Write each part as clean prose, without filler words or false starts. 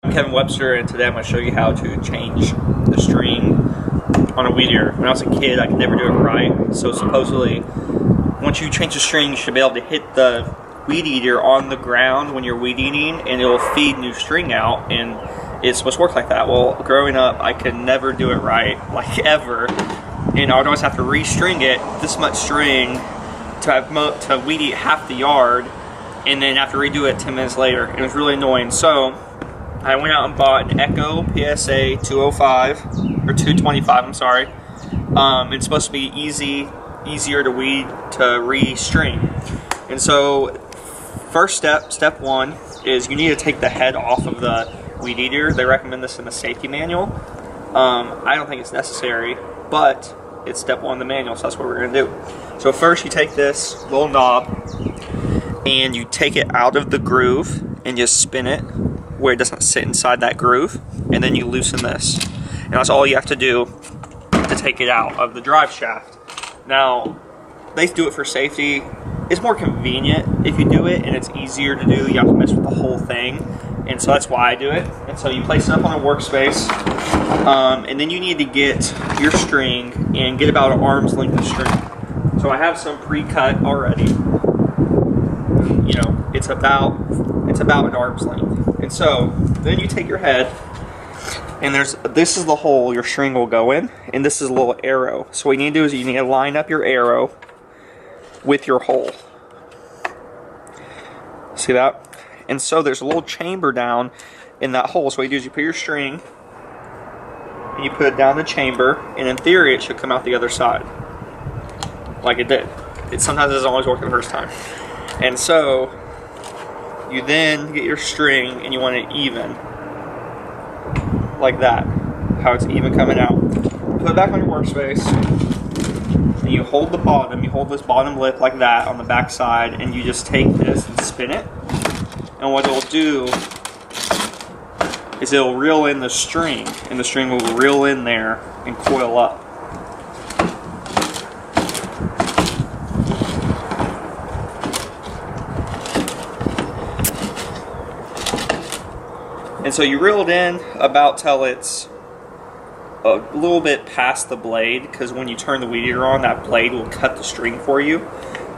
I'm Kevin Webster, and today I'm going to show you how to change the string on a weed eater. When I was a kid, I could never do it right, so supposedly once you change the string, you should be able to hit the weed eater on the ground when you're weed eating, and it will feed new string out, and it's supposed to work like that. Well, growing up, I could never do it right, like ever, and I would always have to restring it, this much string, to weed eat half the yard, and then have to redo it 10 minutes later. It was really annoying. So I went out and bought an Echo PSA 205 or 225. I'm sorry. It's supposed to be easier to restring. And so, first step one, is you need to take the head off of the weed eater. They recommend this in the safety manual. I don't think it's necessary, but it's step one in the manual, so that's what we're going to do. So first, you take this little knob and you take it out of the groove and just spin it where it doesn't sit inside that groove, and then you loosen this, and that's all you have to do to take it out of the drive shaft. Now they do it for safety. It's more convenient if you do it, and it's easier to do. You have to mess with the whole thing, and so that's why I do it. And so you place it up on a workspace, and then you need to get your string and get about an arm's length of string. So I have some pre-cut already. You know, it's about an arm's length. And so then you take your head, and this is the hole your string will go in, and this is a little arrow. So what you need to do is you need to line up your arrow with your hole. See that? And so there's a little chamber down in that hole. So what you do is you put your string and you put it down the chamber, and in theory it should come out the other side like it did. It sometimes doesn't always work the first time. And so you then get your string and you want it even, like that, how it's even coming out. Put it back on your workspace, and you hold the bottom, you hold this bottom lip like that on the back side, and you just take this and spin it. And what it'll do is it'll reel in the string, and the string will reel in there and coil up. And so you reel it in about till it's a little bit past the blade, because when you turn the weed eater on, that blade will cut the string for you.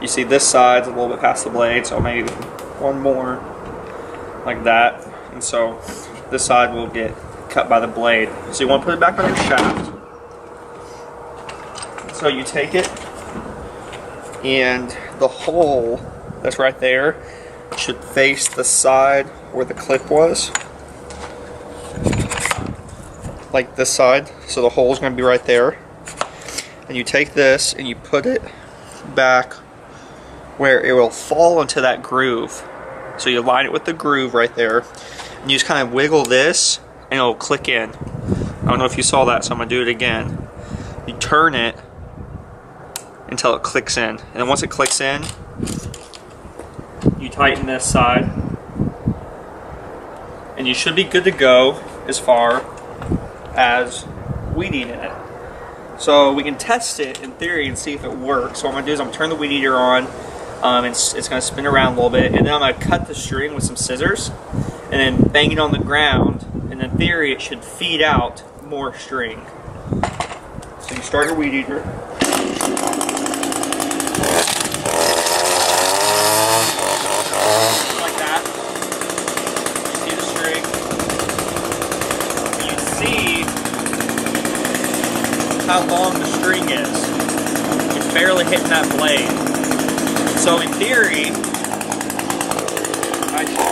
You see this side's a little bit past the blade, so maybe one more, like that. And so this side will get cut by the blade. So you want to put it back on your shaft. So you take it, and the hole that's right there should face the side where the clip was, like this side. So the hole is going to be right there, and you take this and you put it back where it will fall into that groove. So you line it with the groove right there, and you just kind of wiggle this and it'll click in. I don't know if you saw that, so I'm going to do it again. You turn it until it clicks in, and then once it clicks in, you tighten this side, and you should be good to go as far as weed eating it. So we can test it in theory and see if it works. So what I'm going to do is I'm going to turn the weed eater on, and it's going to spin around a little bit, and then I'm going to cut the string with some scissors and then bang it on the ground, and in theory it should feed out more string. So you start your weed eater. Like that. You see the string. And you see how long the string is. It's barely hitting that blade. So in theory, I should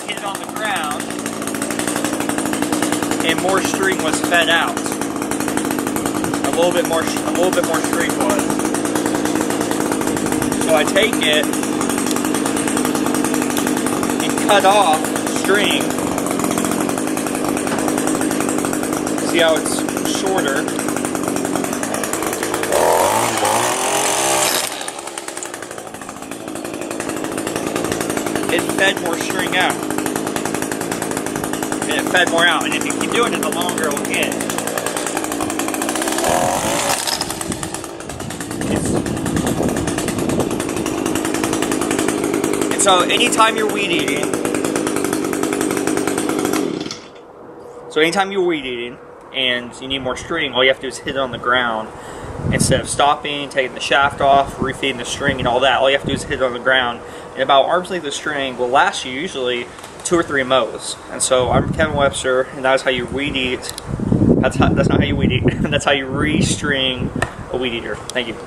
hit it on the ground, and more string was fed out. A little bit more string was. So I take it and cut off string. See how it's shorter. It fed more string out. And it fed more out. And if you keep doing it, the longer it will get. So anytime you're weed eating, So anytime you're weed eating and you need more string, all you have to do is hit it on the ground. Instead of stopping, taking the shaft off, refeeding the string and all that, all you have to do is hit it on the ground. And about arm's length of string will last you usually 2 or 3 mows. And so I'm Kevin Webster, and that is how you weed eat. That's not how you weed eat. That's how you restring a weed eater. Thank you.